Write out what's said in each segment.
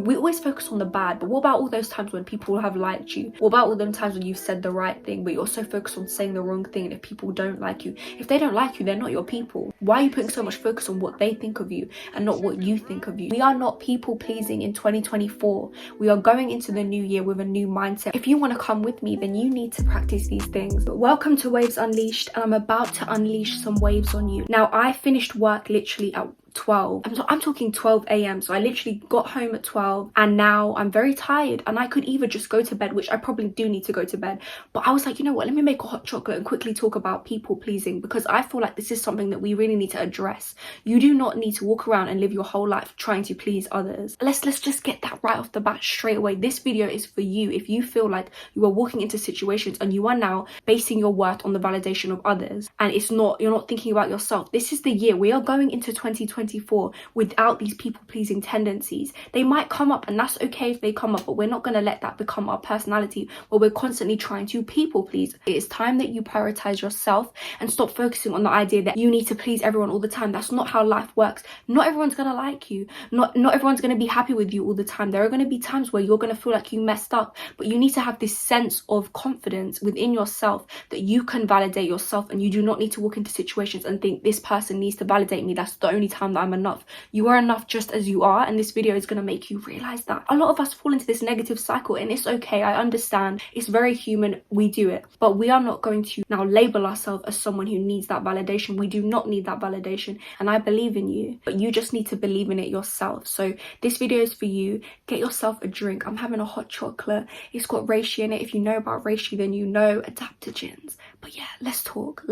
We always focus on the bad, but what about all those times when people have liked you? What about all them times when you've said the right thing, but you're so focused on saying the wrong thing? And if people don't like you, if they don't like you, they're not your people. Why are you putting so much focus on what they think of you and not what you think of you? We are not people pleasing in 2024. We are going into the new year with a new mindset. If you want to come with me, then you need to practice these things. But welcome to Waves Unleashed, and I'm about to unleash some waves on you. Now, I finished work literally at 12. I'm talking 12 a.m. So I literally got home at 12, and now I'm very tired, and I could either just go to bed, which I probably do need to go to bed, but I was like, you know what, let me make a hot chocolate and quickly talk about people pleasing, because I feel like this is something that we really need to address. You do not need to walk around and live your whole life trying to please others. Let's just get that right off the bat straight away. This video is for you if you feel like you are walking into situations and you are now basing your worth on the validation of others, and you're not thinking about yourself. This is the year. We are going into 2024 without these people pleasing tendencies. They might come up, and that's okay if they come up, but we're not going to let that become our personality where we're constantly trying to people please. It is time that you prioritize yourself and stop focusing on the idea that you need to please everyone all the time. That's not how life works. Not everyone's going to like you. Not everyone's going to be happy with you all the time. There are going to be times where you're going to feel like you messed up, but you need to have this sense of confidence within yourself that you can validate yourself, and you do not need to walk into situations and think this person needs to validate me. That's the only time that I'm enough. You are enough just as you are, and this video is going to make you realize that. A lot of us fall into this negative cycle, and it's okay. I understand. It's very human. We do it, but we are not going to now label ourselves as someone who needs that validation. We do not need that validation, and I believe in you, but you just need to believe in it yourself. So this video is for you. Get yourself a drink. I'm having a hot chocolate. It's got reishi in it. If you know about reishi, then you know adaptogens. But yeah, let's talk.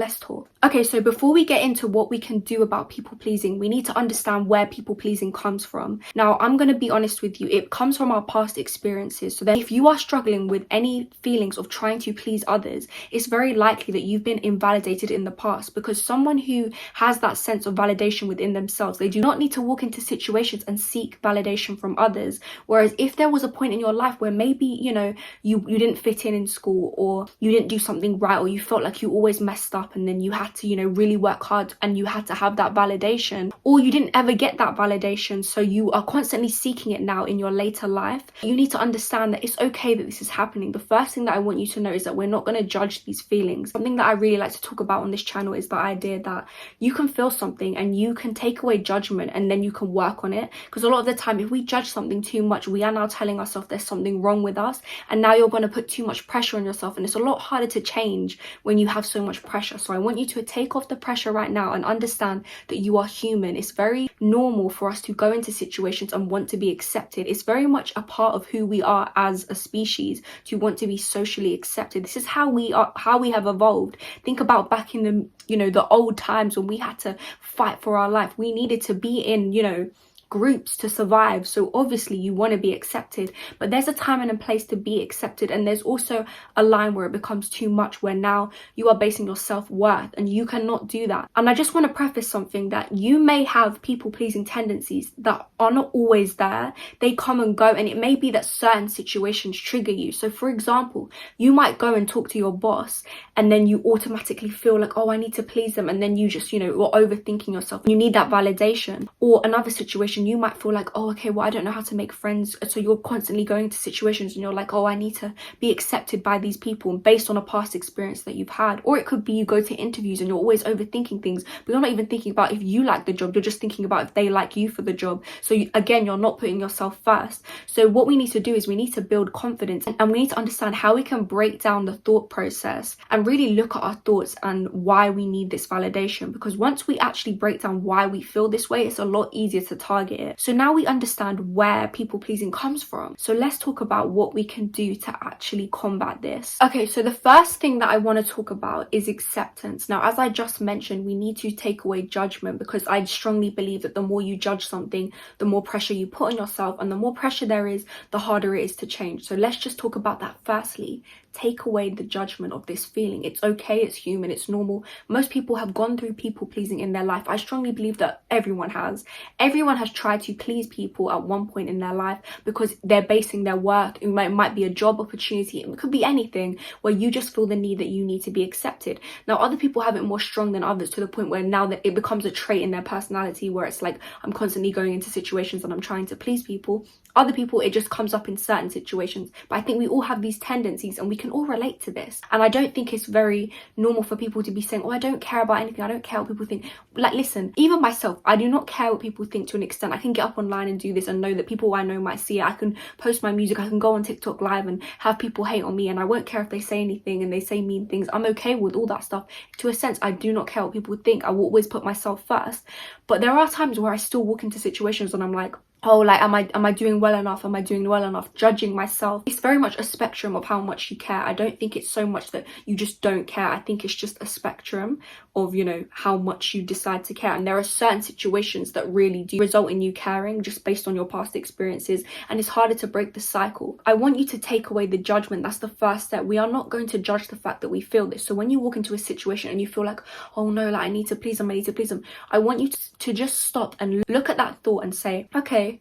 Okay, so before we get into what we can do about people pleasing, we need to understand where people pleasing comes from. Now, I'm going to be honest with you. It comes from our past experiences. So then if you are struggling with any feelings of trying to please others, it's very likely that you've been invalidated in the past, because someone who has that sense of validation within themselves, they do not need to walk into situations and seek validation from others. Whereas if there was a point in your life where maybe, you know, you didn't fit in school, or you didn't do something right, or you felt like you always messed up, and then you had to, you know, really work hard and you had to have that validation, or you didn't ever get that validation, so you are constantly seeking it now in your later life, you need to understand that it's okay that this is happening. The first thing that I want you to know is that we're not going to judge these feelings. Something that I really like to talk about on this channel is the idea that you can feel something and you can take away judgment, and then you can work on it. Because a lot of the time, if we judge something too much, we are now telling ourselves there's something wrong with us, and now you're going to put too much pressure on yourself, and it's a lot harder to change when you have so much pressure. So I want you to take off the pressure right now and understand that you are human. It's very normal for us to go into situations and want to be accepted. It's very much a part of who we are as a species to want to be socially accepted. This is how we have evolved. Think about back in the, you know, the old times when we had to fight for our life. We needed to be in, you know, groups to survive. So obviously you want to be accepted, but there's a time and a place to be accepted, and there's also a line where it becomes too much, where now you are basing your self-worth, and you cannot do that. And I just want to preface something, that you may have people-pleasing tendencies that are not always there. They come and go, and it may be that certain situations trigger you. So for example, you might go and talk to your boss, and then you automatically feel like, oh, I need to please them, and then you just, you know, you're overthinking yourself. You need that validation. Or another situation, you might feel like, oh, okay, well, I don't know how to make friends, so you're constantly going into situations and you're like, oh, I need to be accepted by these people based on a past experience that you've had. Or it could be you go to interviews and you're always overthinking things, but you're not even thinking about if you like the job, you're just thinking about if they like you for the job. So again, you're not putting yourself first. So what we need to do is we need to build confidence, and we need to understand how we can break down the thought process and really look at our thoughts and why we need this validation. Because once we actually break down why we feel this way, it's a lot easier to target it. So now we understand where people pleasing comes from. So let's talk about what we can do to actually combat this. Okay, so the first thing that I want to talk about is acceptance. Now, as I just mentioned, we need to take away judgment, because I strongly believe that the more you judge something, the more pressure you put on yourself, and the more pressure there is, the harder it is to change. So let's just talk about that firstly. Take away the judgment of this feeling. It's okay, it's human, it's normal. Most people have gone through people pleasing in their life. I strongly believe that everyone has try to please people at one point in their life because they're basing their worth, it might be a job opportunity, it could be anything, where you just feel the need that you need to be accepted. Now other people have it more strong than others, to the point where now that it becomes a trait in their personality, where it's like, I'm constantly going into situations and I'm trying to please people. Other people, it just comes up in certain situations. But I think we all have these tendencies and we can all relate to this. And I don't think it's very normal for people to be saying, oh, I don't care about anything, I don't care what people think. Like, listen, even myself, I do not care what people think to an extent. I can get up online and do this and know that people I know might see it. I can post my music, I can go on TikTok live and have people hate on me, and I won't care if they say anything and they say mean things. I'm okay with all that stuff. To a sense, I do not care what people think. I will always put myself first. But there are times where I still walk into situations and I'm like, oh, like, am I doing well enough? Am I doing well enough? Judging myself. It's very much a spectrum of how much you care. I don't think it's so much that you just don't care. I think it's just a spectrum of, you know, how much you decide to care. And there are certain situations that really do result in you caring just based on your past experiences, and it's harder to break the cycle. I want you to take away the judgment. That's the first step. We are not going to judge the fact that we feel this. So when you walk into a situation and you feel like, oh no, like, I need to please them, I need to please them, I want you to just stop and look at that thought and say, okay,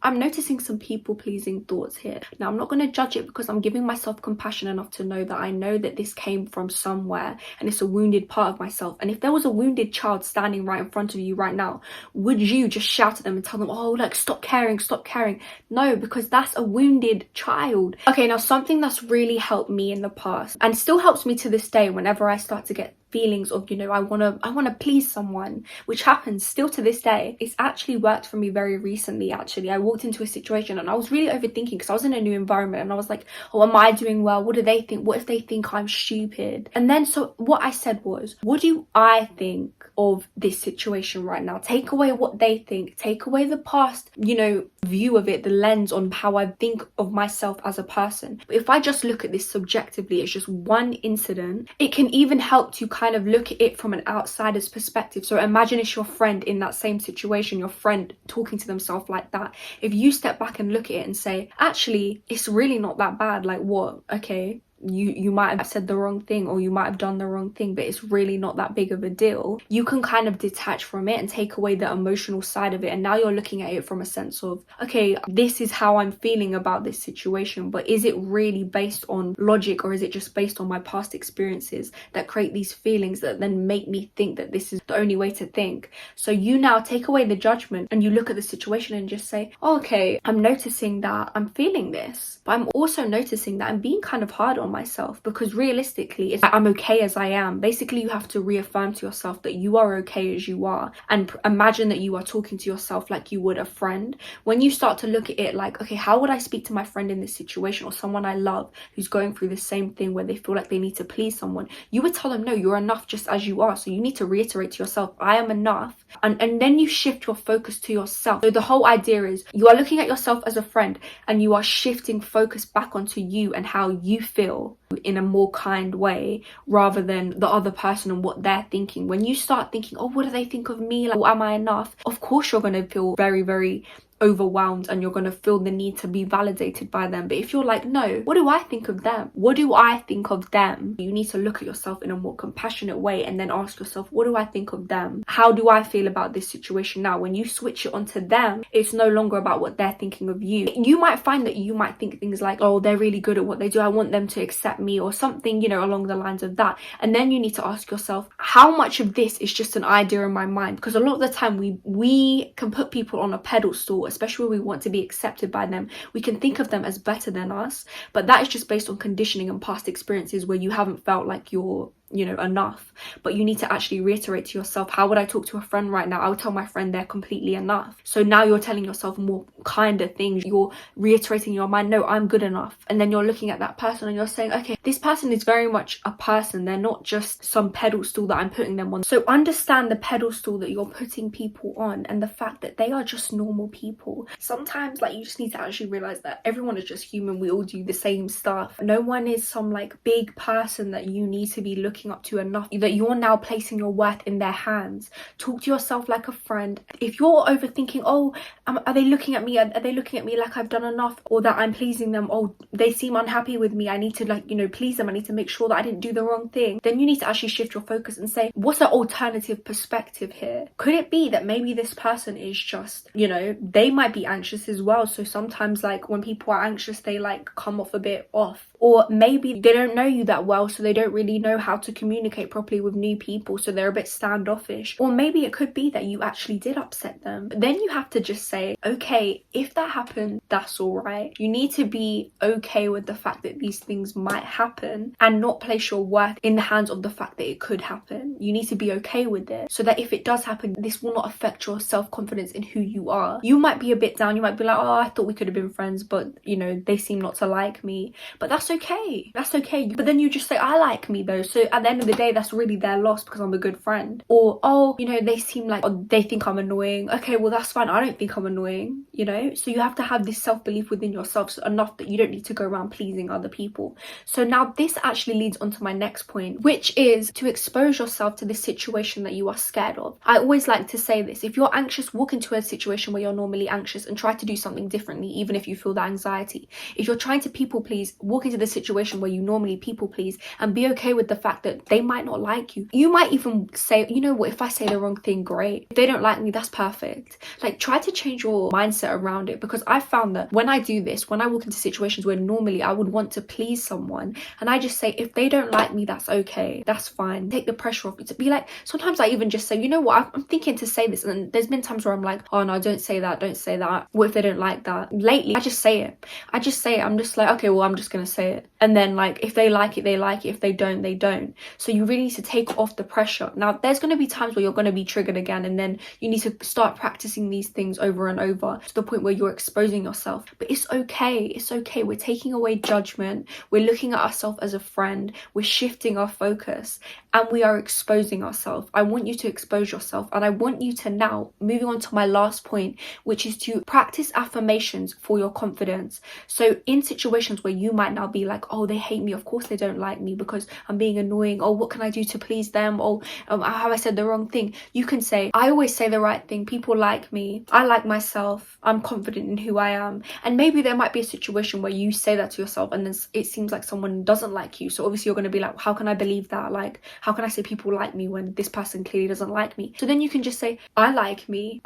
I'm noticing some people-pleasing thoughts here. Now, I'm not going to judge it because I'm giving myself compassion enough to know that I know that this came from somewhere and it's a wounded part of myself. And if there was a wounded child standing right in front of you right now, would you just shout at them and tell them, oh, like, stop caring, stop caring? No, because that's a wounded child. Okay, now something that's really helped me in the past and still helps me to this day whenever I start to get feelings of, you know, I want to please someone, which happens still to this day. It's actually worked for me very recently. Actually, I walked into a situation and I was really overthinking because I was in a new environment and I was like, oh, am I doing well? What do they think? What if they think I'm stupid? And then so what I said was, what do I think of this situation right now? Take away what they think, take away the past, you know, view of it, the lens on how I think of myself as a person. But if I just look at this subjectively, it's just one incident, it can even help to kind of look at it from an outsider's perspective. So imagine it's your friend in that same situation, your friend talking to themselves like that. If you step back and look at it and say, actually, it's really not that bad, like, what? Okay, you might have said the wrong thing or you might have done the wrong thing, but it's really not that big of a deal. You can kind of detach from it and take away the emotional side of it, and now you're looking at it from a sense of, okay, this is how I'm feeling about this situation, but is it really based on logic, or is it just based on my past experiences that create these feelings that then make me think that this is the only way to think? So you now take away the judgment and you look at the situation and just say, oh, okay, I'm noticing that I'm feeling this, but I'm also noticing that I'm being kind of hard on myself, because realistically I'm okay as I am. Basically, you have to reaffirm to yourself that you are okay as you are, and imagine that you are talking to yourself like you would a friend. When you start to look at it like, okay, how would I speak to my friend in this situation, or someone I love who's going through the same thing where they feel like they need to please someone, you would tell them, no, you're enough just as you are. So you need to reiterate to yourself, I am enough, and then you shift your focus to yourself. So the whole idea is you are looking at yourself as a friend and you are shifting focus back onto you and how you feel in a more kind way, rather than the other person and what they're thinking. When you start thinking, oh, what do they think of me, like, am I enough? Of course you're going to feel very, very overwhelmed and you're going to feel the need to be validated by them. But if you're like, no, what do I think of them? What do I think of them? You need to look at yourself in a more compassionate way and then ask yourself, what do I think of them? How do I feel about this situation now? When you switch it onto them, it's no longer about what they're thinking of you. You might find that you might think things like, oh, they're really good at what they do, I want them to accept me, or something, you know, along the lines of that. And then you need to ask yourself, how much of this is just an idea in my mind? Because a lot of the time we can put people on a pedestal, especially when we want to be accepted by them. We can think of them as better than us, but that is just based on conditioning and past experiences where you haven't felt like you're, you know, enough. But you need to actually reiterate to yourself, how would I talk to a friend right now? I would tell my friend they're completely enough. So now you're telling yourself more kinder things. You're reiterating in your mind, no, I'm good enough. And then you're looking at that person and you're saying, okay, this person is very much a person. They're not just some pedestal that I'm putting them on. So understand the pedestal that you're putting people on and the fact that they are just normal people. Sometimes, like, you just need to actually realize that everyone is just human. We all do the same stuff. No one is some like big person that you need to be looking looking up to enough, that you're now placing your worth in their hands. Talk to yourself like a friend. If you're overthinking, oh, are they looking at me? Are they looking at me like I've done enough, or that I'm pleasing them? Oh, they seem unhappy with me. I need to, like, you know, please them. I need to make sure that I didn't do the wrong thing. Then you need to actually shift your focus and say, what's an alternative perspective here? Could it be that maybe this person is just, you know, they might be anxious as well. So sometimes, like, when people are anxious, they like come off a bit off. Or maybe they don't know you that well, so they don't really know how to communicate properly with new people, so they're a bit standoffish. Or maybe it could be that you actually did upset them. But then you have to just say, okay, if that happened, that's all right. You need to be okay with the fact that these things might happen and not place your worth in the hands of the fact that it could happen. You need to be okay with it, so that if it does happen, this will not affect your self-confidence in who you are. You might be a bit down. You might be like, oh, I thought we could have been friends, but, you know, they seem not to like me. But that's okay. That's okay. But then you just say, I like me though. So at the end of the day, that's really their loss because I'm a good friend. Or, oh, you know, they seem like, or they think I'm annoying. Okay, well, that's fine. I don't think I'm annoying, you know? So you have to have this self-belief within yourself enough that you don't need to go around pleasing other people. So now this actually leads on to my next point, which is to expose yourself to this situation that you are scared of. I always like to say this: if you're anxious, walk into a situation where you're normally anxious and try to do something differently, even if you feel that anxiety. If you're trying to people please, walk into the situation where you normally people please and be okay with the fact that they might not like you. You might even say, you know what, if I say the wrong thing, great. If they don't like me, that's perfect. Like, try to change your mindset around it, because I found that when I do this, when I walk into situations where normally I would want to please someone, and I just say, if they don't like me, that's okay, that's fine. Take the pressure off. To be like, sometimes I even just say, you know what, I'm thinking to say this, and there's been times where I'm like, oh no, don't say that, don't say that. What if they don't like that? Lately, I just say it. I'm just like, okay, well, I'm just gonna say it. And then, like, if they like it, they like it. If they don't, they don't. So you really need to take off the pressure. Now, there's going to be times where you're going to be triggered again, and then you need to start practicing these things over and over to the point where you're exposing yourself. But it's okay. It's okay. We're taking away judgment. We're looking at ourselves as a friend. We're shifting our focus, and we are exposing ourselves. I want you to expose yourself, and I want you to now, moving on to my last point, which is to practice affirmations for your confidence. So in situations where you might now be like, oh, they hate me, of course they don't like me because I'm being annoying, or what can I do to please them, or have I said the wrong thing, you can say, I always say the right thing, people like me, I like myself, I'm confident in who I am. And maybe there might be a situation where you say that to yourself and then it seems like someone doesn't like you, so obviously you're going to be like, how can I believe that? Like, how can I say people like me when this person clearly doesn't like me? So then you can just say, I like me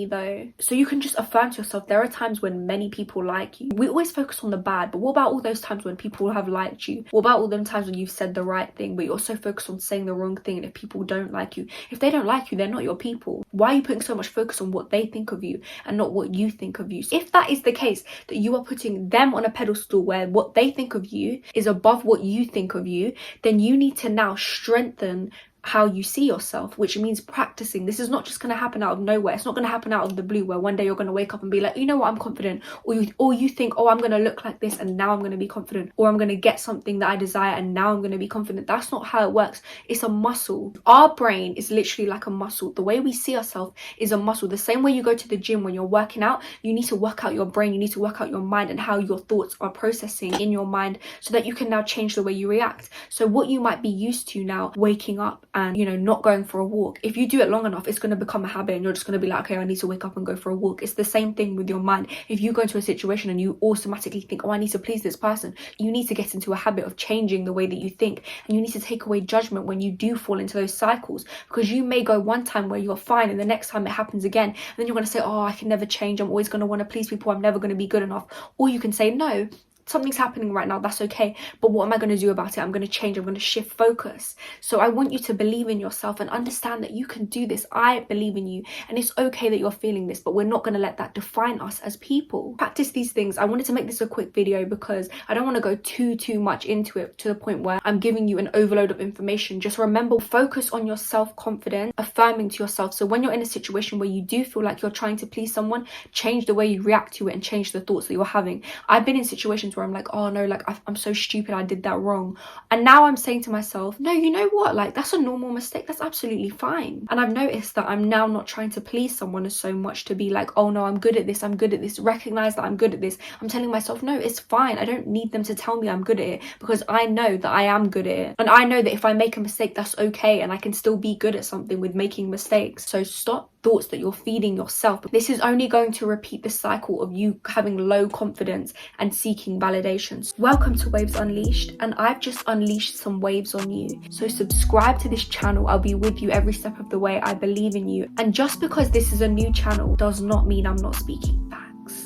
though. So you can just affirm to yourself, there are times when many people like you. We always focus on the bad, but what about all those times when people have liked you? What about all them times when you've said the right thing, but you're so focused on saying the wrong thing? And if people don't like you, if they don't like you, they're not your people. Why are you putting so much focus on what they think of you and not what you think of you? So if that is the case, that you are putting them on a pedestal where what they think of you is above what you think of you, then you need to now strengthen how you see yourself, which means practicing. This is not just going to happen out of nowhere. It's not going to happen out of the blue where one day you're going to wake up and be like, you know what, I'm confident, or you think, oh, I'm going to look like this and now I'm going to be confident, or I'm going to get something that I desire and now I'm going to be confident. That's not how it works. It's a muscle. Our brain is literally like a muscle. The way we see ourselves is a muscle. The same way you go to the gym when you're working out, you need to work out your brain, you need to work out your mind and how your thoughts are processing in your mind, so that you can now change the way you react. So what you might be used to now, waking up and, you know, not going for a walk, if you do it long enough, it's going to become a habit and you're just going to be like, okay, I need to wake up and go for a walk. It's the same thing with your mind. If you go into a situation and you automatically think, oh, I need to please this person, you need to get into a habit of changing the way that you think, and you need to take away judgment when you do fall into those cycles, because you may go one time where you're fine and the next time it happens again, and then you're going to say, oh, I can never change, I'm always going to want to please people, I'm never going to be good enough. Or you can say, no, something's happening right now, that's okay, but what am I going to do about it? I'm going to change, I'm going to shift focus. So I want you to believe in yourself and understand that you can do this. I believe in you, and it's okay that you're feeling this, but we're not going to let that define us as people. Practice these things. I wanted to make this a quick video because I don't want to go too much into it to the point where I'm giving you an overload of information. Just remember, focus on your self-confidence, affirming to yourself. So when you're in a situation where you do feel like you're trying to please someone, change the way you react to it and change the thoughts that you're having. I've been in situations where I'm like, oh no, like I'm so stupid, I did that wrong. And now I'm saying to myself, no, you know what, like that's a normal mistake, that's absolutely fine. And I've noticed that I'm now not trying to please someone so much to be like, oh no, I'm good at this, recognize that I'm good at this. I'm telling myself, no, it's fine, I don't need them to tell me I'm good at it, because I know that I am good at it. And I know that if I make a mistake, that's okay, and I can still be good at something with making mistakes. So stop thoughts that you're feeding yourself. This is only going to repeat the cycle of you having low confidence and seeking validations. Welcome to Waves Unleashed, and I've just unleashed some waves on you. So subscribe to this channel. I'll be with you every step of the way. I believe in you. And just because this is a new channel does not mean I'm not speaking.